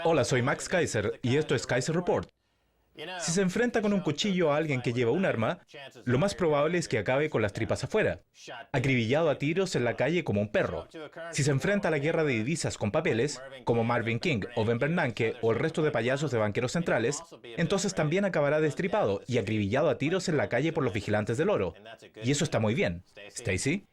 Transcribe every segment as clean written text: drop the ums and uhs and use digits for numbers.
Hola, soy Max Kaiser y esto es Kaiser Report. Si se enfrenta con un cuchillo a alguien que lleva un arma, lo más probable es que acabe con las tripas afuera, acribillado a tiros en la calle como un perro. Si se enfrenta a la guerra de divisas con papeles, como Marvin King o Ben Bernanke o el resto de payasos de banqueros centrales, entonces también acabará destripado y acribillado a tiros en la calle por los vigilantes del oro. Y eso está muy bien. ¿Stacey?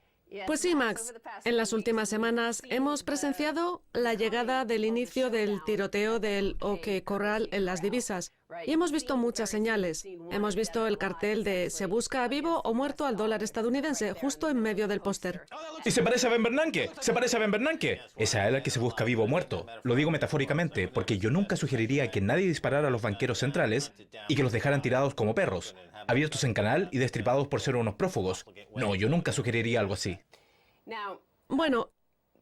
Pues sí, Max. En las últimas semanas hemos presenciado la llegada del inicio del tiroteo del OK Corral en las divisas. Y hemos visto muchas señales. Hemos visto el cartel de «Se busca a vivo o muerto al dólar estadounidense» justo en medio del póster. ¡Y se parece a Ben Bernanke! ¡Se parece a Ben Bernanke! Es a él al que se busca vivo o muerto. Lo digo metafóricamente, porque yo nunca sugeriría que nadie disparara a los banqueros centrales y que los dejaran tirados como perros, abiertos en canal y destripados por ser unos prófugos. No, yo nunca sugeriría algo así. Bueno,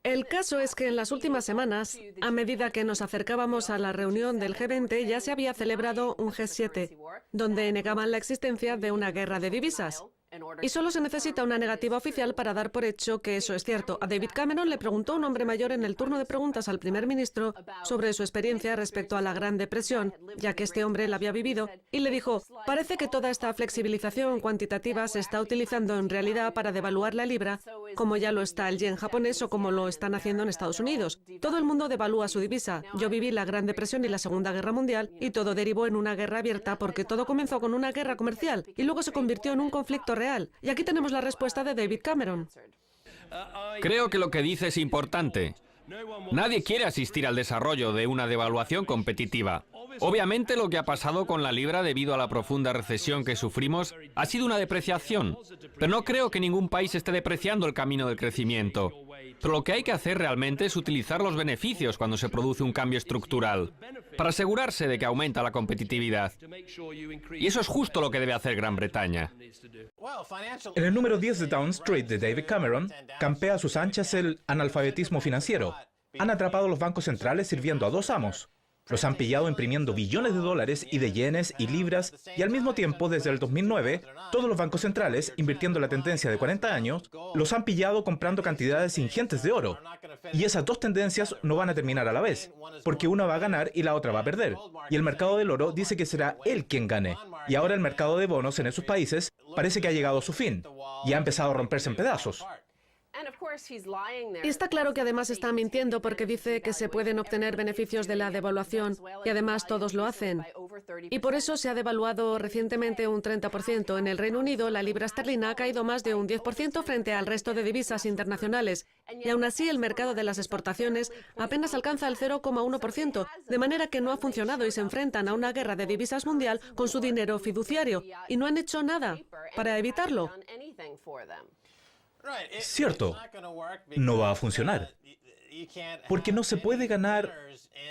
el caso es que en las últimas semanas, a medida que nos acercábamos a la reunión del G20, ya se había celebrado un G7, donde negaban la existencia de una guerra de divisas. Y solo se necesita una negativa oficial para dar por hecho que eso es cierto. A David Cameron le preguntó un hombre mayor en el turno de preguntas al primer ministro sobre su experiencia respecto a la Gran Depresión, ya que este hombre la había vivido, y le dijo: parece que toda esta flexibilización cuantitativa se está utilizando en realidad para devaluar la libra, como ya lo está el yen japonés o como lo están haciendo en Estados Unidos. Todo el mundo devalúa su divisa. Yo viví la Gran Depresión y la Segunda Guerra Mundial, y todo derivó en una guerra abierta porque todo comenzó con una guerra comercial y luego se convirtió en un conflicto real. Y aquí tenemos la respuesta de David Cameron. Creo que lo que dice es importante. Nadie quiere asistir al desarrollo de una devaluación competitiva. Obviamente lo que ha pasado con la libra debido a la profunda recesión que sufrimos ha sido una depreciación, pero no creo que ningún país esté depreciando el camino del crecimiento. Pero lo que hay que hacer realmente es utilizar los beneficios cuando se produce un cambio estructural, para asegurarse de que aumenta la competitividad. Y eso es justo lo que debe hacer Gran Bretaña. En el número 10 de Down Street de David Cameron, campea a sus anchas el analfabetismo financiero. Han atrapado a los bancos centrales sirviendo a dos amos. Los han pillado imprimiendo billones de dólares y de yenes y libras, y al mismo tiempo, desde el 2009, todos los bancos centrales, invirtiendo la tendencia de 40 años, los han pillado comprando cantidades ingentes de oro. Y esas dos tendencias no van a terminar a la vez, porque una va a ganar y la otra va a perder. Y el mercado del oro dice que será él quien gane. Y ahora el mercado de bonos en esos países parece que ha llegado a su fin, y ha empezado a romperse en pedazos. Y está claro que además está mintiendo porque dice que se pueden obtener beneficios de la devaluación y además todos lo hacen. Y por eso se ha devaluado recientemente un 30%. En el Reino Unido, la libra esterlina ha caído más de un 10% frente al resto de divisas internacionales. Y aún así, el mercado de las exportaciones apenas alcanza el 0,1%, de manera que no ha funcionado y se enfrentan a una guerra de divisas mundial con su dinero fiduciario. Y no han hecho nada para evitarlo. Cierto, no va a funcionar. Porque no se puede ganar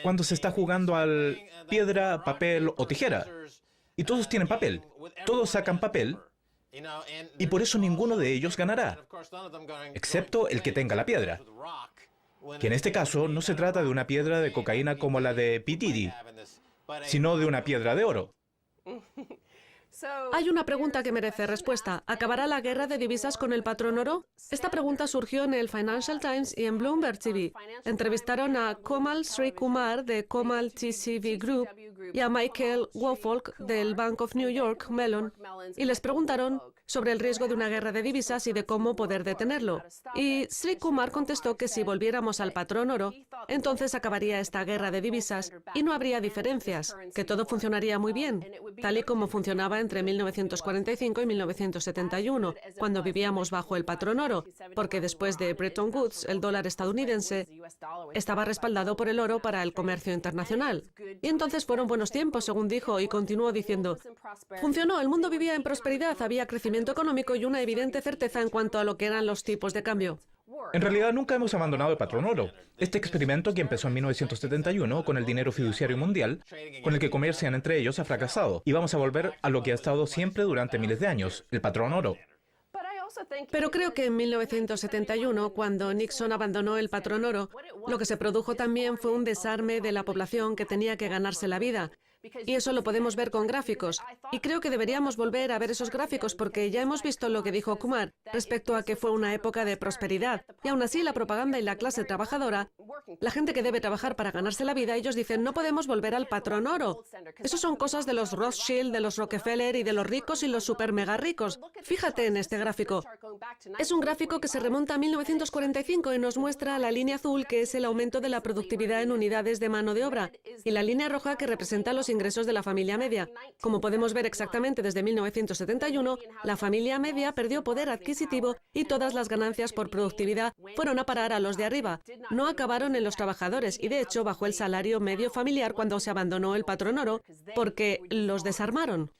cuando se está jugando al piedra, papel o tijera. Y todos tienen papel, todos sacan papel, y por eso ninguno de ellos ganará, excepto el que tenga la piedra. Que en este caso no se trata de una piedra de cocaína como la de P. Diddy, sino de una piedra de oro. Hay una pregunta que merece respuesta. ¿Acabará la guerra de divisas con el patrón oro? Esta pregunta surgió en el Financial Times y en Bloomberg TV. Entrevistaron a Komal Srikumar de Komal TCV Group y a Michael Wofolk del Bank of New York Mellon y les preguntaron sobre el riesgo de una guerra de divisas y de cómo poder detenerlo. Y Srikumar contestó que si volviéramos al patrón oro, entonces acabaría esta guerra de divisas y no habría diferencias, que todo funcionaría muy bien, tal y como funcionaba entre 1945 y 1971, cuando vivíamos bajo el patrón oro, porque después de Bretton Woods, el dólar estadounidense estaba respaldado por el oro para el comercio internacional. Y entonces fueron buenos tiempos, según dijo, y continuó diciendo: funcionó, el mundo vivía en prosperidad, había crecimiento económico y una evidente certeza en cuanto a lo que eran los tipos de cambio. En realidad nunca hemos abandonado el patrón oro. Este experimento, que empezó en 1971 con el dinero fiduciario mundial, con el que comercian entre ellos, ha fracasado. Y vamos a volver a lo que ha estado siempre durante miles de años, el patrón oro. Pero creo que en 1971, cuando Nixon abandonó el patrón oro, lo que se produjo también fue un desarme de la población que tenía que ganarse la vida. Y eso lo podemos ver con gráficos. Y creo que deberíamos volver a ver esos gráficos porque ya hemos visto lo que dijo Kumar respecto a que fue una época de prosperidad. Y aún así la propaganda y la clase trabajadora La gente que debe trabajar para ganarse la vida, ellos dicen, no podemos volver al patrón oro. Eso son cosas de los Rothschild, de los Rockefeller y de los ricos y los super mega ricos. Fíjate en este gráfico. Es un gráfico que se remonta a 1945 y nos muestra la línea azul, que es el aumento de la productividad en unidades de mano de obra, y la línea roja, que representa los ingresos de la familia media. Como podemos ver exactamente desde 1971, la familia media perdió poder adquisitivo y todas las ganancias por productividad fueron a parar a los de arriba. No acabaron en los trabajadores y de hecho bajó el salario medio familiar cuando se abandonó el patrón oro porque los desarmaron.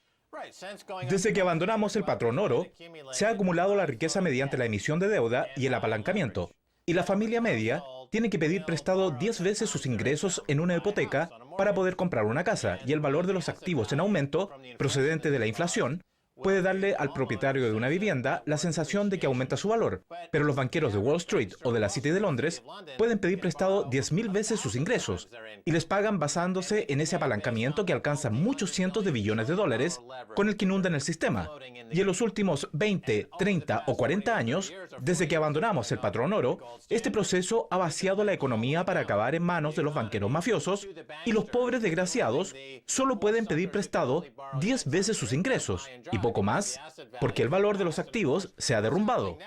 Desde que abandonamos el patrón oro, se ha acumulado la riqueza mediante la emisión de deuda y el apalancamiento. Y la familia media tiene que pedir prestado 10 veces sus ingresos en una hipoteca para poder comprar una casa, y el valor de los activos en aumento, procedente de la inflación, puede darle al propietario de una vivienda la sensación de que aumenta su valor, pero los banqueros de Wall Street o de la City de Londres pueden pedir prestado 10.000 veces sus ingresos y les pagan basándose en ese apalancamiento que alcanza muchos cientos de billones de dólares con el que inundan el sistema. Y en los últimos 20, 30 o 40 años, desde que abandonamos el patrón oro, este proceso ha vaciado la economía para acabar en manos de los banqueros mafiosos, y los pobres desgraciados solo pueden pedir prestado 10 veces sus ingresos y poco más, porque el valor de los activos se ha derrumbado.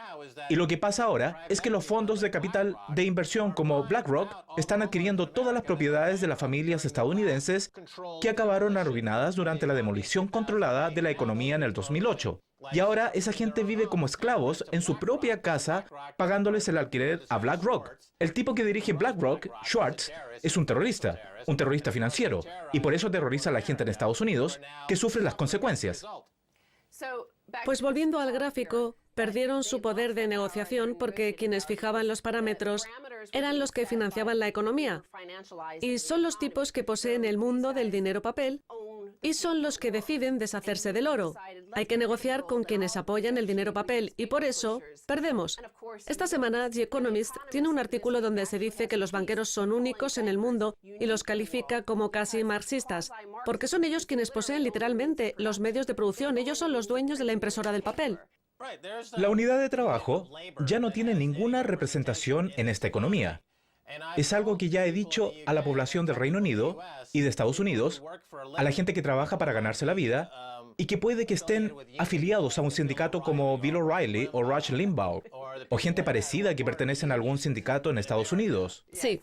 Y lo que pasa ahora es que los fondos de capital de inversión como BlackRock están adquiriendo todas las propiedades de las familias estadounidenses que acabaron arruinadas durante la demolición controlada de la economía en el 2008. Y ahora esa gente vive como esclavos en su propia casa, pagándoles el alquiler a BlackRock. El tipo que dirige BlackRock, Schwartz, es un terrorista financiero, y por eso aterroriza a la gente en Estados Unidos, que sufre las consecuencias. Pues volviendo al gráfico, perdieron su poder de negociación porque quienes fijaban los parámetros eran los que financiaban la economía. Y son los tipos que poseen el mundo del dinero papel y son los que deciden deshacerse del oro. Hay que negociar con quienes apoyan el dinero papel y por eso perdemos. Esta semana The Economist tiene un artículo donde se dice que los banqueros son únicos en el mundo y los califica como casi marxistas, porque son ellos quienes poseen literalmente los medios de producción. Ellos son los dueños de la impresora del papel. La unidad de trabajo ya no tiene ninguna representación en esta economía. Es algo que ya he dicho a la población del Reino Unido y de Estados Unidos, a la gente que trabaja para ganarse la vida y que puede que estén afiliados a un sindicato como Bill O'Reilly o Rush Limbaugh, o gente parecida que pertenecen a algún sindicato en Estados Unidos. Sí.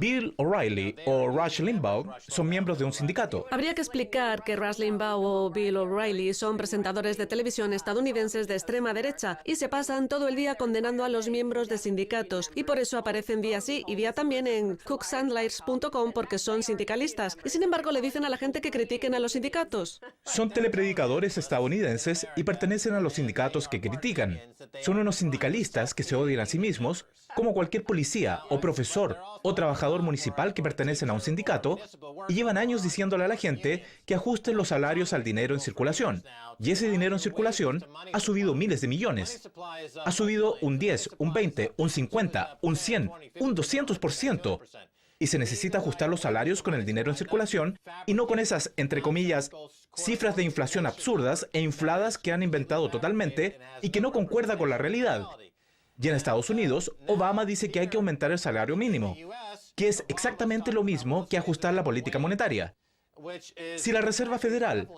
Bill O'Reilly o Rush Limbaugh son miembros de un sindicato. Habría que explicar que Rush Limbaugh o Bill O'Reilly son presentadores de televisión estadounidenses de extrema derecha y se pasan todo el día condenando a los miembros de sindicatos, y por eso aparecen día sí y día también en cooksandlights.com porque son sindicalistas, y sin embargo le dicen a la gente que critiquen a los sindicatos. Son telepredicadores estadounidenses y pertenecen a los sindicatos que critican. Son unos sindicalistas que se odian a sí mismos, como cualquier policía o profesor o trabajador municipal que pertenecen a un sindicato, y llevan años diciéndole a la gente que ajusten los salarios al dinero en circulación. Y ese dinero en circulación ha subido miles de millones. Ha subido un 10, un 20, un 50, un 100, un 200%. Y se necesita ajustar los salarios con el dinero en circulación y no con esas, entre comillas, cifras de inflación absurdas e infladas que han inventado totalmente y que no concuerda con la realidad. Y en Estados Unidos, Obama dice que hay que aumentar el salario mínimo, que es exactamente lo mismo que ajustar la política monetaria. Si la Reserva Federal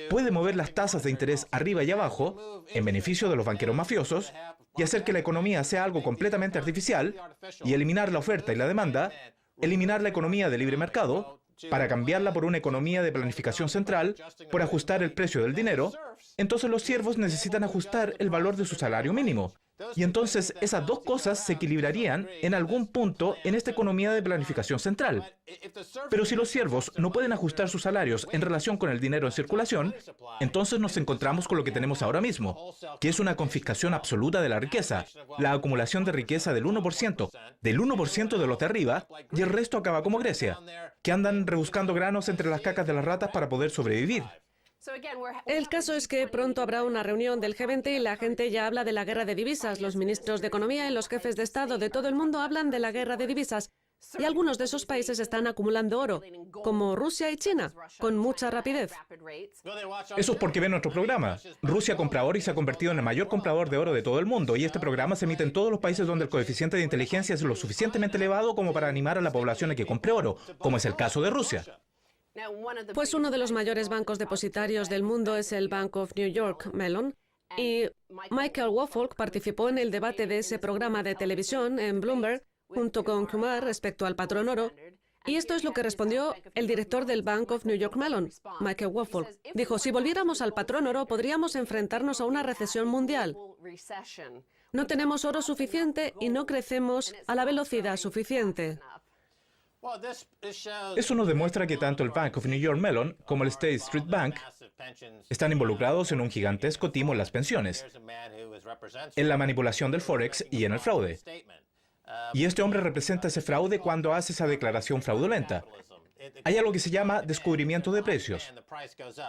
puede mover las tasas de interés arriba y abajo, en beneficio de los banqueros mafiosos, y hacer que la economía sea algo completamente artificial, y eliminar la oferta y la demanda, eliminar la economía de libre mercado, para cambiarla por una economía de planificación central, por ajustar el precio del dinero, entonces los siervos necesitan ajustar el valor de su salario mínimo. Y entonces esas dos cosas se equilibrarían en algún punto en esta economía de planificación central. Pero si los siervos no pueden ajustar sus salarios en relación con el dinero en circulación, entonces nos encontramos con lo que tenemos ahora mismo, que es una confiscación absoluta de la riqueza, la acumulación de riqueza del 1% de los de arriba, y el resto acaba como Grecia, que andan rebuscando granos entre las cacas de las ratas para poder sobrevivir. El caso es que pronto habrá una reunión del G20 y la gente ya habla de la guerra de divisas. Los ministros de Economía y los jefes de Estado de todo el mundo hablan de la guerra de divisas. Y algunos de esos países están acumulando oro, como Rusia y China, con mucha rapidez. Eso es porque ven nuestro programa. Rusia compra oro y se ha convertido en el mayor comprador de oro de todo el mundo, y este programa se emite en todos los países donde el coeficiente de inteligencia es lo suficientemente elevado como para animar a la población a que compre oro, como es el caso de Rusia. Pues uno de los mayores bancos depositarios del mundo es el Bank of New York Mellon, y Michael Wofolk participó en el debate de ese programa de televisión en Bloomberg, junto con Kumar respecto al patrón oro, y esto es lo que respondió el director del Bank of New York Mellon, Michael Wofolk. Dijo, si volviéramos al patrón oro, podríamos enfrentarnos a una recesión mundial. No tenemos oro suficiente y no crecemos a la velocidad suficiente. Eso nos demuestra que tanto el Bank of New York Mellon como el State Street Bank están involucrados en un gigantesco timo en las pensiones, en la manipulación del Forex y en el fraude. Y este hombre representa ese fraude cuando hace esa declaración fraudulenta. Hay algo que se llama descubrimiento de precios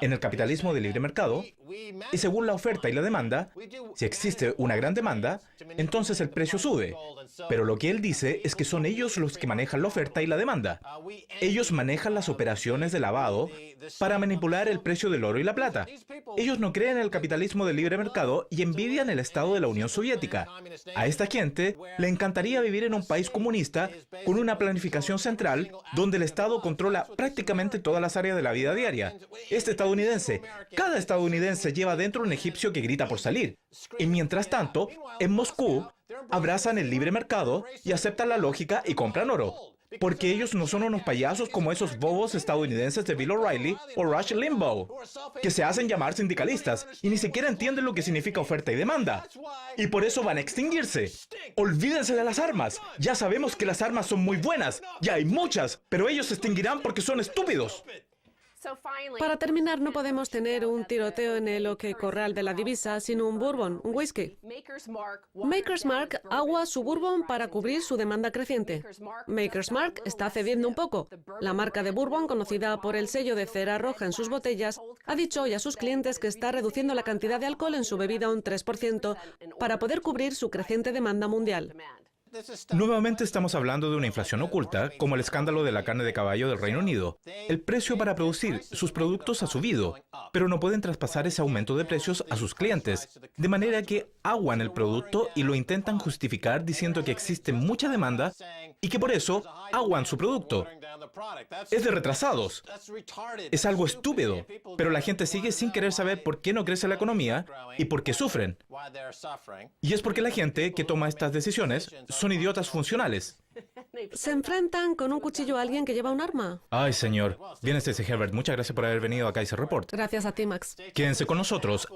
en el capitalismo de libre mercado, y según la oferta y la demanda, si existe una gran demanda, entonces el precio sube. Pero lo que él dice es que son ellos los que manejan la oferta y la demanda. Ellos manejan las operaciones de lavado para manipular el precio del oro y la plata. Ellos no creen en el capitalismo de libre mercado y envidian el estado de la Unión Soviética. A esta gente le encantaría vivir en un país comunista con una planificación central donde el Estado controla prácticamente todas las áreas de la vida diaria. Cada estadounidense lleva dentro un egipcio que grita por salir. Y mientras tanto, en Moscú, abrazan el libre mercado y aceptan la lógica y compran oro. Porque ellos no son unos payasos como esos bobos estadounidenses de Bill O'Reilly o Rush Limbaugh, que se hacen llamar sindicalistas y ni siquiera entienden lo que significa oferta y demanda. Y por eso van a extinguirse. Olvídense de las armas. Ya sabemos que las armas son muy buenas. Ya hay muchas, pero ellos se extinguirán porque son estúpidos. Para terminar, no podemos tener un tiroteo en el OK Corral de la divisa sin un bourbon, un whisky. Maker's Mark agua su bourbon para cubrir su demanda creciente. Maker's Mark está cediendo un poco. La marca de bourbon, conocida por el sello de cera roja en sus botellas, ha dicho hoy a sus clientes que está reduciendo la cantidad de alcohol en su bebida un 3% para poder cubrir su creciente demanda mundial. Nuevamente estamos hablando de una inflación oculta, como el escándalo de la carne de caballo del Reino Unido. El precio para producir sus productos ha subido, pero no pueden traspasar ese aumento de precios a sus clientes, de manera que aguan el producto y lo intentan justificar diciendo que existe mucha demanda y que por eso aguan su producto. Es de retrasados. Es algo estúpido, pero la gente sigue sin querer saber por qué no crece la economía y por qué sufren. Y es porque la gente que toma estas decisiones son idiotas funcionales. ¿Se enfrentan con un cuchillo a alguien que lleva un arma? Ay, señor. Bien, Stacey Herbert, muchas gracias por haber venido a Kaiser Report. Gracias a ti, Max. Quédense con nosotros.